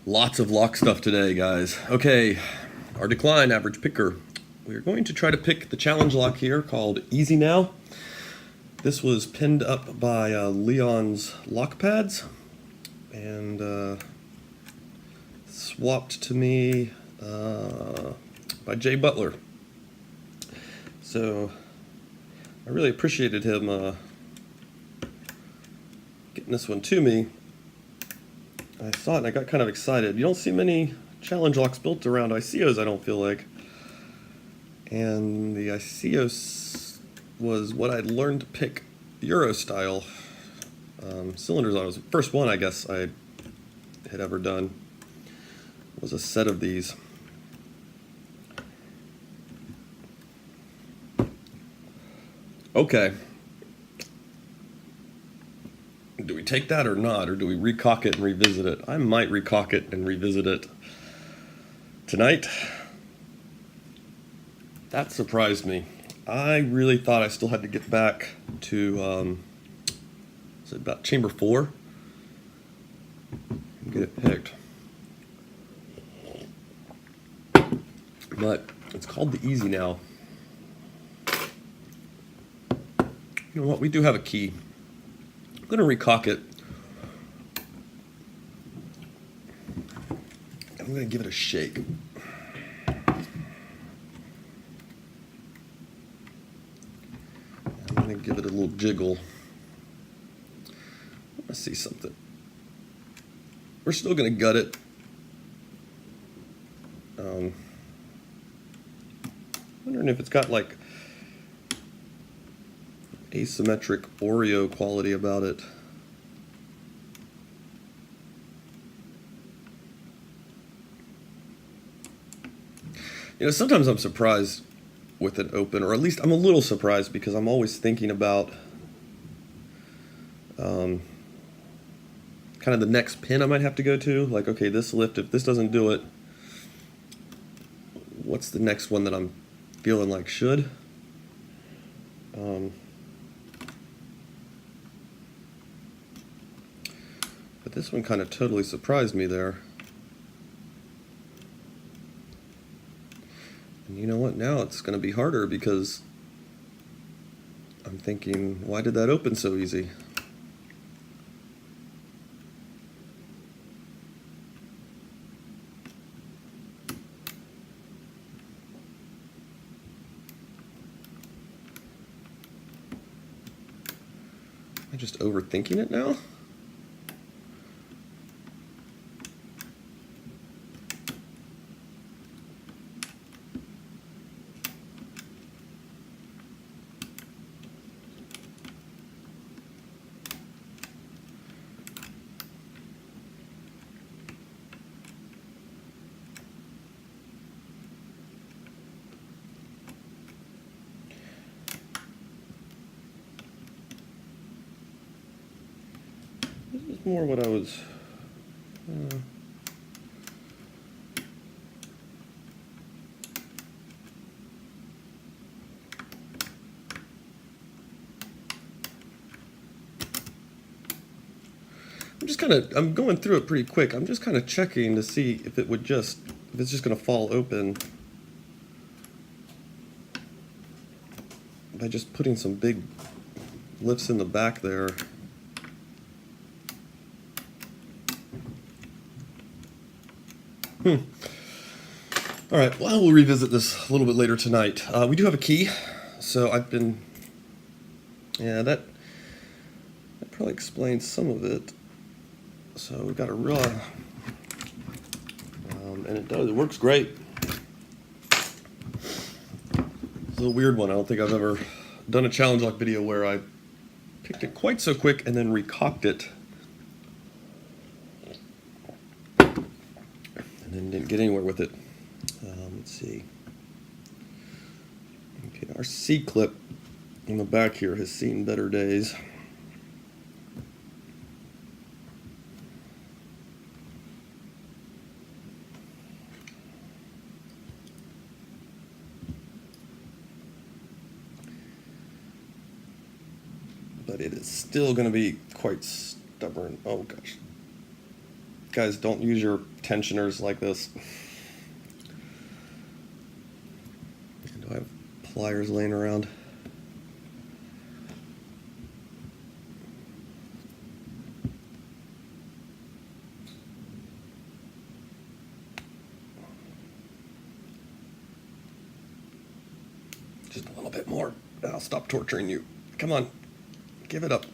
Lots of lock stuff today, guys. Okay, our decline average picker. We're going to try to pick the challenge lock here called Easy Now. This was pinned up by Leon's Lockpads and swapped to me by Jay Butler. So I really appreciated him getting this one to me. I saw it and I got kind of excited. You don't see many challenge locks built around ICOs, I don't feel like. And the ICOs was what I'd learned to pick Euro style cylinders on. It was the first one I guess I had ever done. It was a set of these. Okay. Do we take that or not, or do we recock it and revisit it? I might recock it and revisit it tonight. That surprised me. I really thought I still had to get back to is it about chamber 4 and get it picked. But it's called the Easy Now. You know what? We do have a key. I'm going to recock it. I'm going to give it a shake. I'm going to give it a little jiggle. Let's see something. We're still going to gut it. Wondering if it's got like asymmetric Oreo quality about it. You know, sometimes I'm surprised with it open, or at least I'm a little surprised because I'm always thinking about kind of the next pin I might have to go to. Like, okay, this lift, if this doesn't do it, what's the next one that I'm feeling like should? But this one kind of totally surprised me there. And you know what? Now it's going to be harder because I'm thinking, why did that open so easy? Am I just overthinking it now? This is more what I was... I'm going through it pretty quick. I'm just kind of checking to see if it would just, if it's just going to fall open by just putting some big lifts in the back there. All right, well, we'll revisit this a little bit later tonight. We do have a key, so I've been, yeah, that probably explains some of it. So we've got a real, and it works great. It's a weird one. I don't think I've ever done a challenge lock video where I picked it quite so quick and then recocked it. And then didn't get anywhere with it. Let's see. Okay, our C-clip in the back here has seen better days. But it is still going to be quite stubborn. Oh gosh. Guys, don't use your tensioners like this. Do I have pliers laying around? Just a little bit more. I'll stop torturing you. Come on, give it up.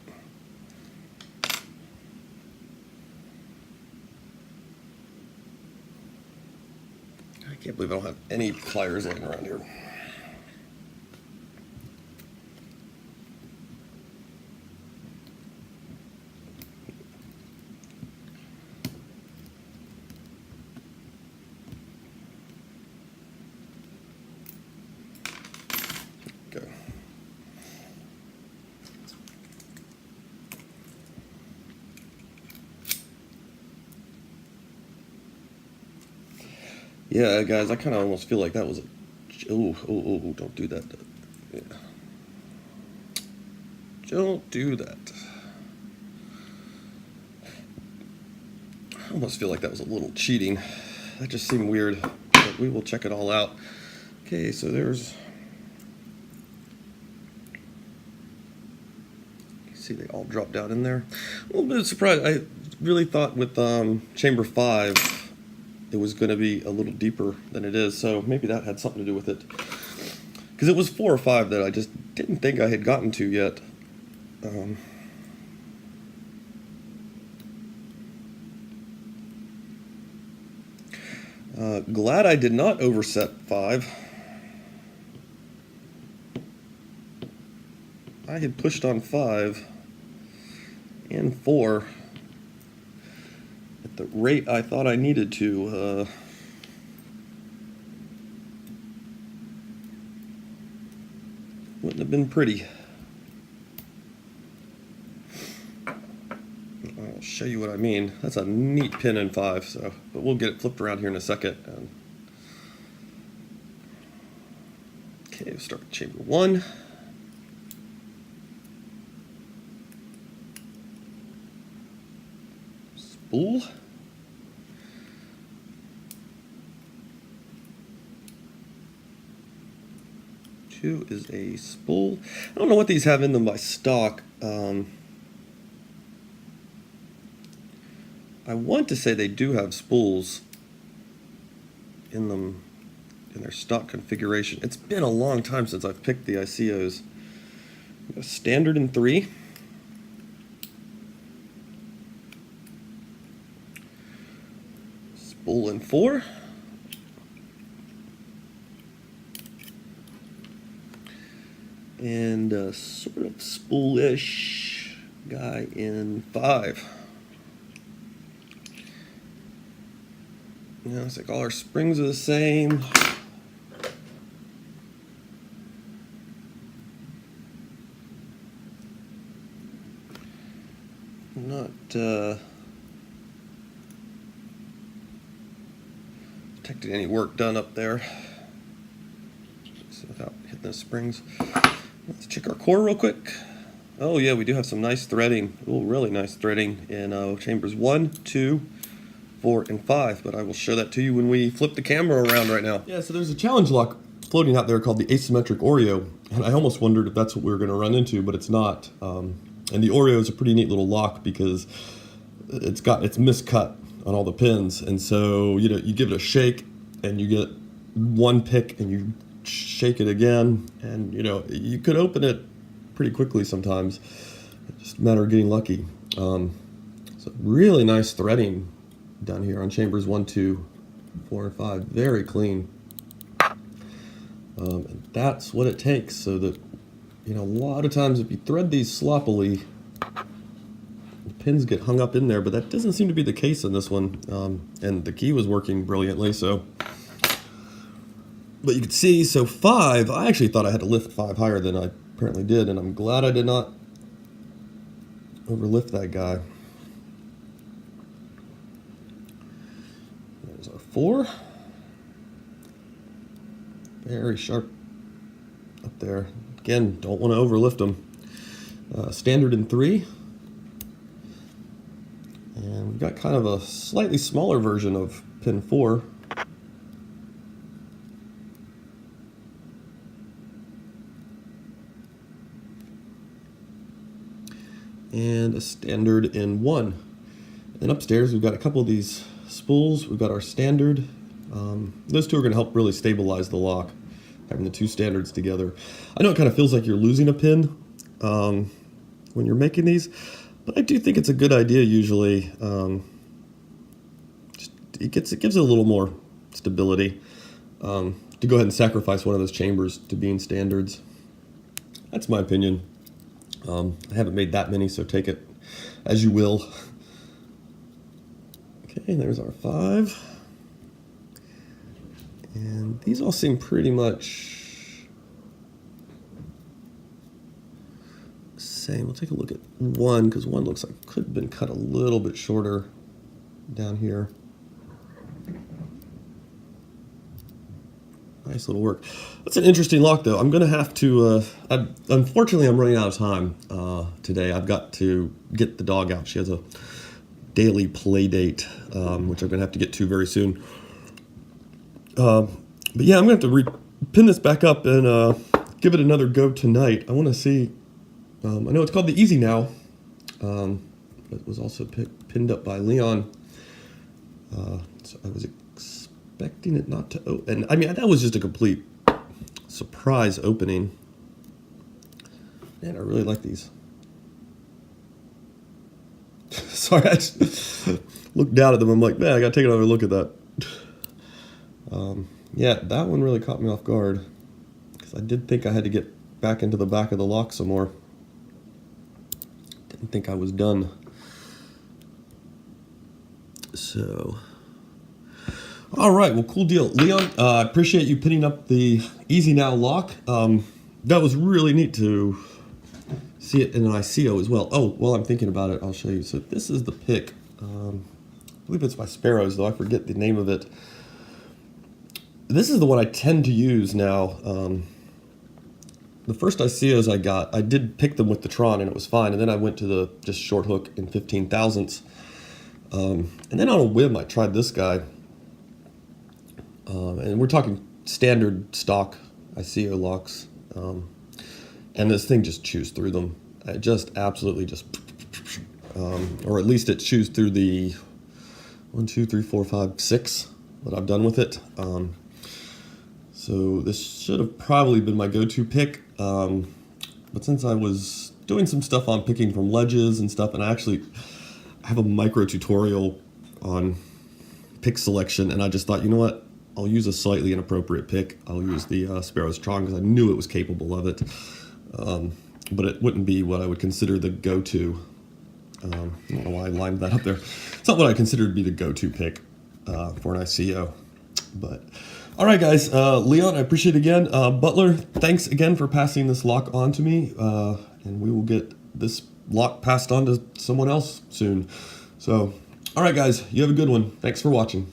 I can't believe I don't have any pliers laying around here. Go. Yeah, guys, I kind of almost feel like that was a... Oh, don't do that. Yeah. Don't do that. I almost feel like that was a little cheating. That just seemed weird, but we will check it all out. Okay, so there's... You see they all dropped out in there. A little bit surprised. I really thought with chamber 5... it was going to be a little deeper than it is, so maybe that had something to do with it. Because it was 4 or 5 that I just didn't think I had gotten to yet. Glad I did not overset 5. I had pushed on 5 and 4. The rate I thought I needed to. Wouldn't have been pretty. I'll show you what I mean. That's a neat pin in 5, so, but we'll get it flipped around here in a second. Okay, we'll start with chamber 1. Spool. Two is a spool. I don't know what these have in them by stock. I want to say they do have spools in them in their stock configuration. It's been a long time since I've picked the ICOs. Standard in 3. Spool in 4. And a sort of spoolish guy in 5. You know, it's like all our springs are the same. Not detected any work done up there. So without hitting the springs. Let's check our core real quick. Oh yeah, we do have some nice threading. Oh, really nice threading in chambers 1, 2, 4, and 5. But I will show that to you when we flip the camera around right now. Yeah, so there's a challenge lock floating out there called the asymmetric Oreo, and I almost wondered if that's what we were going to run into, but it's not. And the Oreo is a pretty neat little lock because it's miscut on all the pins, and so you give it a shake, and you get one pick, and you shake it again, and you could open it pretty quickly sometimes. It's just a matter of getting lucky. So really nice threading down here on chambers 1, 2, 4, and 5. Very clean. And that's what it takes, so that a lot of times if you thread these sloppily, the pins get hung up in there, but that doesn't seem to be the case in this one. And the key was working brilliantly, so. But you can see, so 5, I actually thought I had to lift 5 higher than I apparently did, and I'm glad I did not overlift that guy. There's our 4. Very sharp up there. Again, don't want to overlift them. Standard in 3. And we've got kind of a slightly smaller version of pin 4. And a standard in 1. And upstairs we've got a couple of these spools. We've got our standard. Those two are going to help really stabilize the lock, having the two standards together. I know it kind of feels like you're losing a pin when you're making these, but I do think it's a good idea usually. It gives it a little more stability to go ahead and sacrifice one of those chambers to being standards. That's my opinion. I haven't made that many, so take it as you will. Okay, there's our 5. And these all seem pretty much the same. We'll take a look at 1, because 1 looks like it could have been cut a little bit shorter down here. Nice little work. That's an interesting lock, though. I'm going to have to, unfortunately, I'm running out of time today. I've got to get the dog out. She has a daily play date, which I'm going to have to get to very soon. But yeah, I'm going to have to pin this back up and give it another go tonight. I want to see, I know it's called the Easy Now. It was also pinned up by Leon. So I was expecting it not to open. I mean, that was just a complete surprise opening. Man, I really like these. Sorry, I just looked down at them. I'm like, man, I gotta take another look at that. Yeah, that one really caught me off guard, because I did think I had to get back into the back of the lock some more. Didn't think I was done. So, all right, well, cool deal. Leon, I appreciate you pinning up the Easy Now lock. That was really neat to see it in an ICO as well. Oh, while I'm thinking about it, I'll show you. So this is the pick. I believe it's by Sparrows, though I forget the name of it. This is the one I tend to use now. The first ICOs I got, I did pick them with the Tron, and it was fine. And then I went to the just short hook in 15 thousandths. And then on a whim, I tried this guy. And we're talking standard stock ICO locks. And this thing just chews through them. It just absolutely just, or at least it chews through the 1, 2, 3, 4, 5, 6 that I've done with it. So this should have probably been my go-to pick. But since I was doing some stuff on picking from ledges and stuff, and I have a micro tutorial on pick selection, and I just thought, you know what? I'll use a slightly inappropriate pick. I'll use the Sparrows Tron, because I knew it was capable of it. But it wouldn't be what I would consider the go-to. I don't know why I lined that up there. It's not what I consider to be the go-to pick for an ICO. But all right, guys. Leon, I appreciate it again. Butler, thanks again for passing this lock on to me. And we will get this lock passed on to someone else soon. So, all right, guys. You have a good one. Thanks for watching.